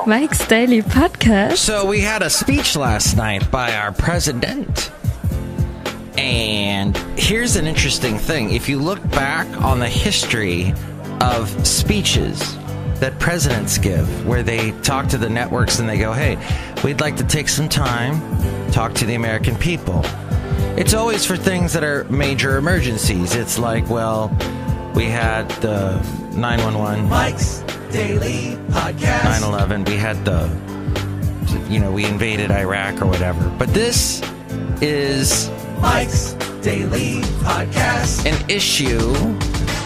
Mike's Daily Podcast. So we had a speech last night by our president. And here's an interesting thing. If you look back on the history of speeches that presidents give, where they talk to the networks and they go, hey, we'd like to take some time, talk to the American people. It's always for things that are major emergencies. It's like, well, we had the 911. Mike's Daily Podcast. 9/11. We had we invaded Iraq or whatever. But this is Mike's Daily Podcast. An issue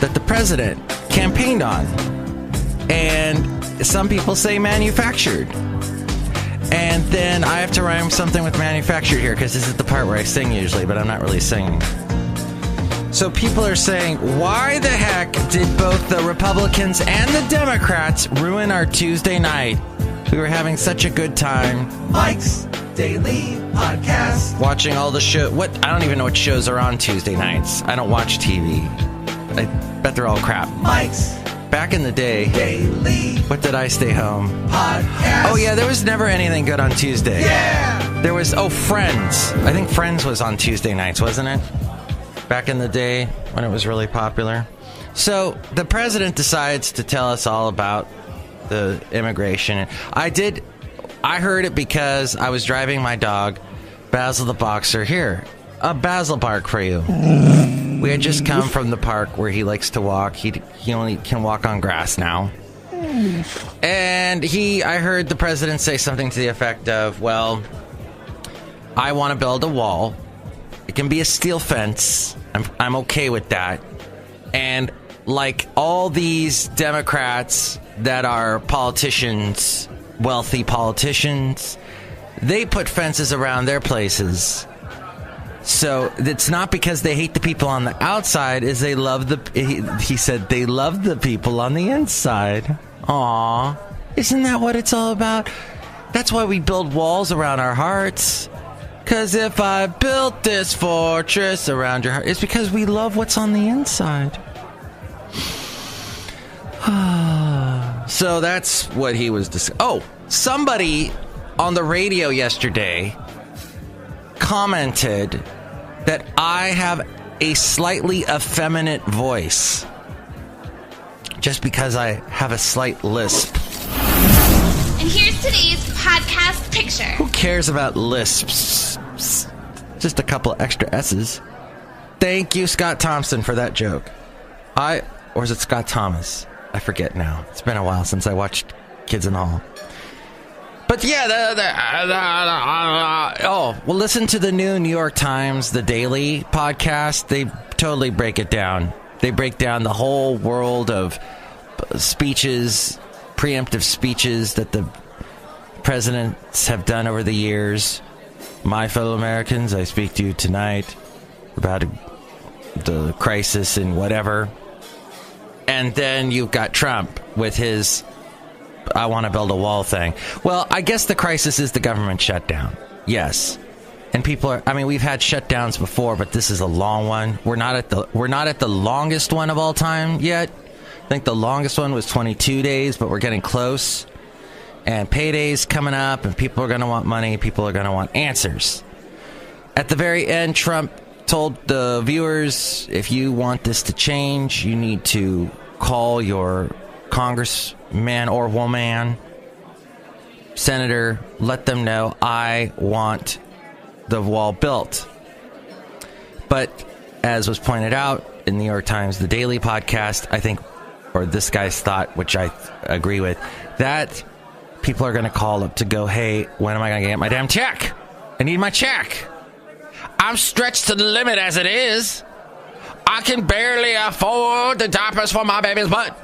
that the president campaigned on. And some people say manufactured. And then I have to rhyme something with manufactured here because this is the part where I sing usually, but I'm not really singing. So people are saying, why the heck did both the Republicans and the Democrats ruin our Tuesday night? We were having such a good time. Mike's Daily Podcast. Watching all the show. I don't even know what shows are on Tuesday nights. I don't watch TV. I bet they're all crap. Mike's Back in the day, Daily what did I stay home? Podcast. Oh yeah, there was never anything good on Tuesday. Yeah! There was, Friends. I think Friends was on Tuesday nights, wasn't it? Back in the day when it was really popular. So the president decides to tell us all about the immigration. I heard it because I was driving my dog, Basil the Boxer. Here, a Basil bark for you. We had just come from the park where he likes to walk. He only can walk on grass now. And I heard the president say something to the effect of, well, I want to build a wall. It can be a steel fence. I'm okay with that. And like all these Democrats that are politicians, wealthy politicians, they put fences around their places. So it's not because they hate the people on the outside, is they love he said they love the people on the inside. Aw, isn't that what it's all about? That's why we build walls around our hearts. Because if I built this fortress around your heart, it's because we love what's on the inside. So that's what he was discussing. Oh, somebody on the radio yesterday commented that I have a slightly effeminate voice just because I have a slight lisp. And here's today's podcast picture. Who cares about lisps? Just a couple extra S's. Thank you, Scott Thompson, for that joke. Or is it Scott Thomas? I forget now. It's been a while since I watched Kids in the Hall. But yeah, listen to the new New York Times, the Daily Podcast. They totally break it down. They break down the whole world of speeches, preemptive speeches that the presidents have done over the years. My fellow Americans, I speak to you tonight about the crisis and whatever. And then you've got Trump with his I want to build a wall thing. Well, I guess the crisis is the government shutdown. Yes. And we've had shutdowns before, but this is a long one. We're not at the longest one of all time yet. I think the longest one was 22 days, but we're getting close. And payday's coming up, and people are going to want money. People are going to want answers. At the very end, Trump told the viewers, if you want this to change, you need to call your congressman or woman, senator, let them know I want the wall built. But as was pointed out in the New York Times, the Daily Podcast, I think, or this guy's thought, which I agree with, that people are going to call up to go, hey, when am I going to get my damn check? I need my check. I'm stretched to the limit as it is. I can barely afford the diapers for my baby's butt.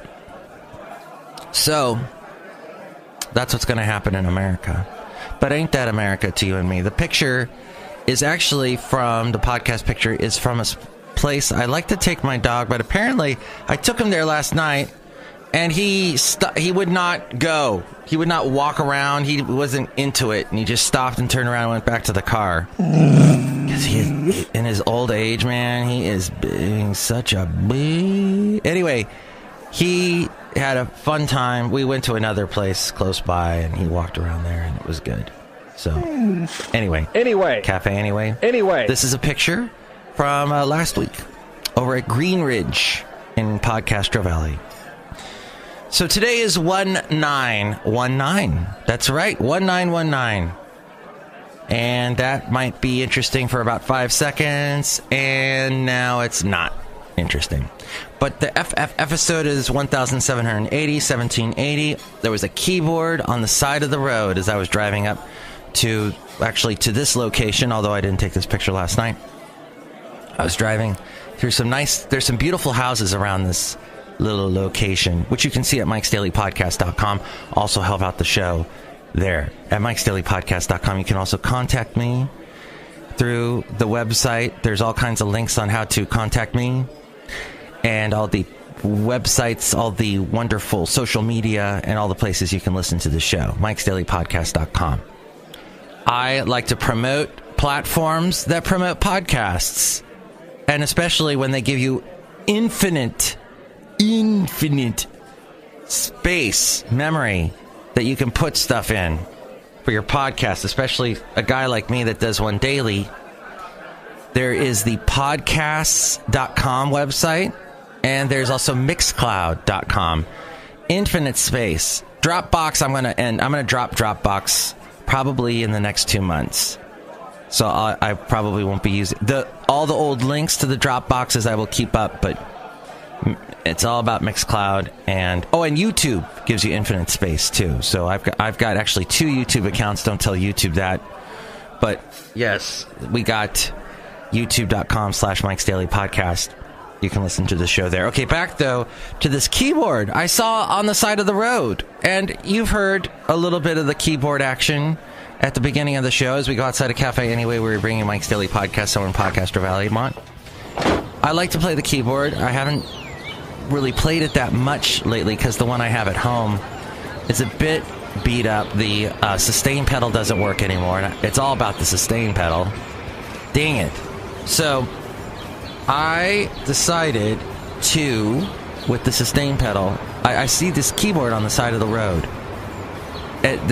So, that's what's going to happen in America. But ain't that America to you and me? The picture is actually from, the podcast picture is from a place I like to take my dog, but apparently I took him there last night, and he would not go. He would not walk around. He wasn't into it, and he just stopped and turned around and went back to the car. Because in his old age, man, he is being such a bee. Anyway, he had a fun time. We went to another place close by, and he walked around there, and it was good. So, anyway. Café Anyway. This is a picture from last week over at Green Ridge in Podcastro Valley. So today is 1919. That's right, 1919. And that might be interesting for about 5 seconds, and now it's not interesting. But the episode is 1780. There was a keyboard on the side of the road as I was driving up to this location, although I didn't take this picture last night. I was driving through there's some beautiful houses around this little location, which you can see at mikesdailypodcast.com. Also help out the show there at mikesdailypodcast.com. You can also contact me through the website. There's all kinds of links on how to contact me, and all the websites, all the wonderful social media, and all the places you can listen to the show. mikesdailypodcast.com. I like to promote platforms that promote podcasts, and especially when they give you infinite space, memory that you can put stuff in for your podcast, especially a guy like me that does one daily. There is the podcasts.com website, and there's also mixcloud.com. Infinite space. Dropbox, I'm going to drop Dropbox probably in the next 2 months. So I probably won't be using all the old links to the Dropboxes. I will keep up, but it's all about Mixcloud, and YouTube gives you infinite space too. So I've got actually 2 YouTube accounts. Don't tell YouTube that, but yes, we got youtube.com/Mike's Daily Podcast. You can listen to the show there. Okay, back though to this keyboard I saw on the side of the road, and you've heard a little bit of the keyboard action at the beginning of the show as we go outside of Café Anyway. We're bringing Mike's Daily Podcast somewhere in Podcastro Valley, Mont. I like to play the keyboard. I haven't really played it that much lately because the one I have at home is a bit beat up. The sustain pedal doesn't work anymore, and it's all about the sustain pedal. Dang it. So I decided to, with the sustain pedal, I see this keyboard on the side of the road.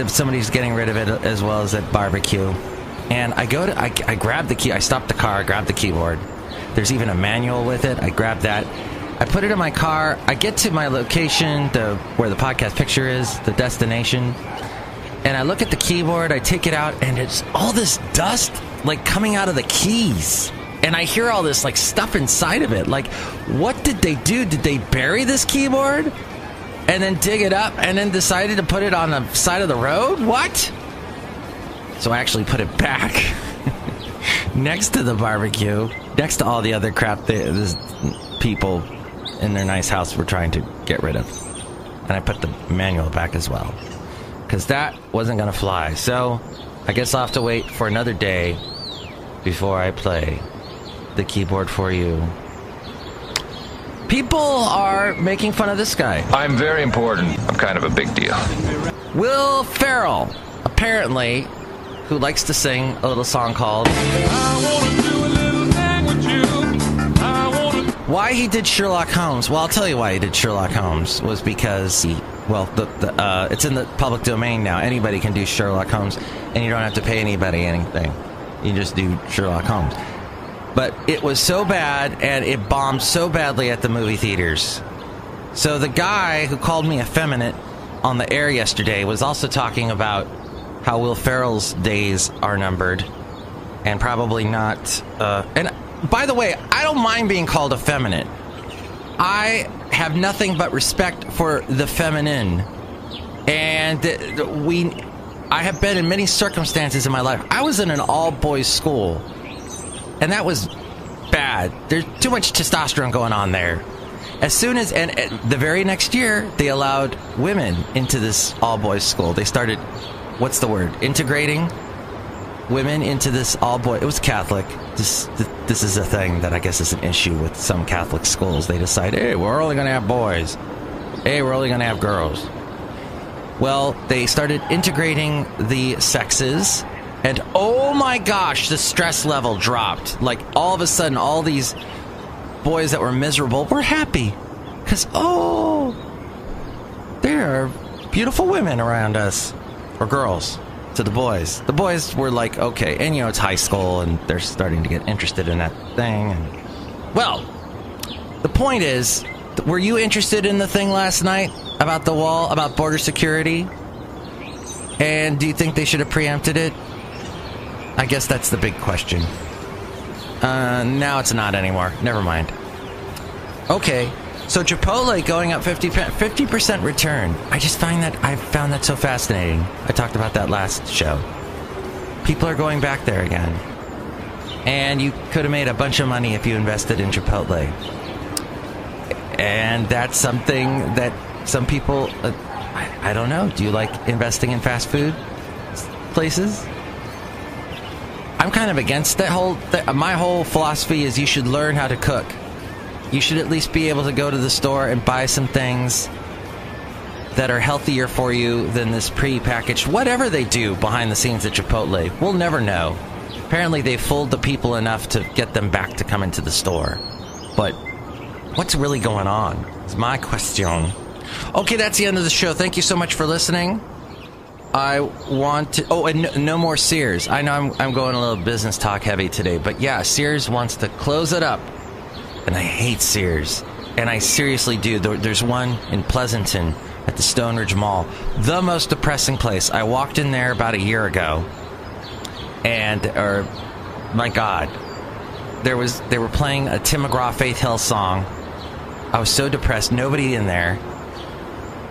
Somebody's getting rid of it as well as at barbecue, and I grab the key. I stop the car, I grab the keyboard. There's even a manual with it. I grab that. I put it in my car. I get to my location, where the podcast picture is, the destination, and I look at the keyboard. I take it out, and it's all this dust like coming out of the keys, and I hear all this like stuff inside of it. Like, what did they do? Did they bury this keyboard and then dig it up and then decided to put it on the side of the road? What? So I actually put it back next to the barbecue, next to all the other crap this people in their nice house were trying to get rid of. And I put the manual back as well, because that wasn't going to fly. So I guess I'll have to wait for another day before I play the keyboard for you. People are making fun of this guy. I'm very important. I'm kind of a big deal. Will Ferrell, apparently, who likes to sing a little song called Why he did Sherlock Holmes. Well, I'll tell you why he did Sherlock Holmes was because it's in the public domain now. Anybody can do Sherlock Holmes, and you don't have to pay anybody anything. You just do Sherlock Holmes. But it was so bad, and it bombed so badly at the movie theaters. So the guy who called me effeminate on the air yesterday was also talking about how Will Ferrell's days are numbered, and probably not. And by the way, I don't mind being called effeminate. I have nothing but respect for the feminine, and I have been in many circumstances in my life. I was in an all-boys school, and that was bad. There's too much testosterone going on there. As soon as, and the very next year, they allowed women into this all-boys school. They started, integrating women into this all-boys. It was Catholic. This is a thing that I guess is an issue with some Catholic schools. They decide, hey, we're only going to have boys. Hey, we're only going to have girls. Well, they started integrating the sexes, and oh my gosh, the stress level dropped. Like, all of a sudden, all these boys that were miserable were happy. Because, there are beautiful women around us. Or girls. To the boys. The boys were like, okay. And, it's high school, and they're starting to get interested in that thing. And, well, the point is, were you interested in the thing last night? About the wall? About border security? And do you think they should have preempted it? I guess that's the big question. Now it's not anymore. Never mind. Okay. So Chipotle going up 50% return. I found that so fascinating. I talked about that last show. People are going back there again. And you could have made a bunch of money if you invested in Chipotle. And that's something that some people, I don't know. Do you like investing in fast food places? I'm kind of against that my whole philosophy is you should learn how to cook. You should at least be able to go to the store and buy some things that are healthier for you than this pre-packaged, whatever they do behind the scenes at Chipotle. We'll never know. Apparently they fooled the people enough to get them back to come into the store. But what's really going on is my question. Okay, that's the end of the show. Thank you so much for listening. I want to... Oh, and no more Sears. I know I'm going a little business talk heavy today, but yeah, Sears wants to close it up. And I hate Sears. And I seriously do. There's one in Pleasanton at the Stone Ridge Mall. The most depressing place. I walked in there about a year ago. And, my God. They were playing a Tim McGraw Faith Hill song. I was so depressed. Nobody in there.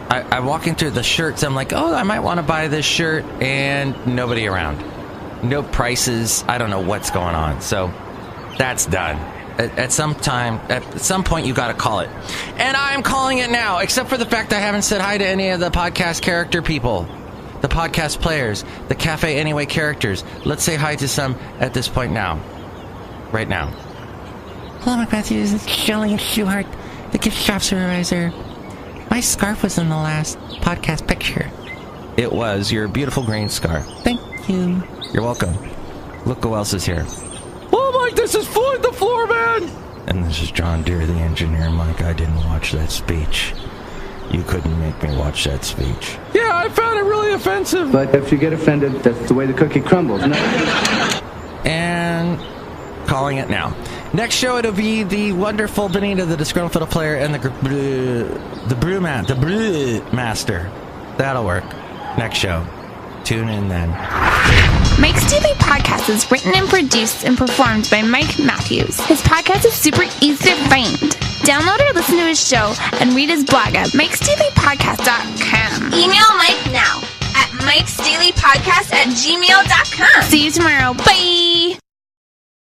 I walking through the shirts. I'm like, oh, I might want to buy this shirt. And nobody around. No prices. I don't know what's going on. So, that's done. At some point, you got to call it. And I'm calling it now, except for the fact I haven't said hi to any of the podcast character people. The podcast players. The Café Anyway characters. Let's say hi to some at this point now. Right now. Hello, Mike Matthews. It's Chely Shoehart, the gift shop supervisor. My scarf was in the last podcast picture. It was your beautiful green scarf. Thank you. You're welcome. Look who else is here. Mike, this is Floyd the Floorman! And this is John Deere, the engineer. Mike, I didn't watch that speech. You couldn't make me watch that speech. Yeah, I found it really offensive. But if you get offended, that's the way the cookie crumbles. No. And calling it now. Next show, it'll be the wonderful Benita, the Disgruntled Fiddle Player, and the Brewmaster. That'll work. Next show. Tune in then. Mike's Daily Podcast is written and produced and performed by Mike Matthews. His podcast is super easy to find. Download or listen to his show and read his blog at mikesdailypodcast.com. Email Mike now at mikesdailypodcast@gmail.com. See you tomorrow. Bye!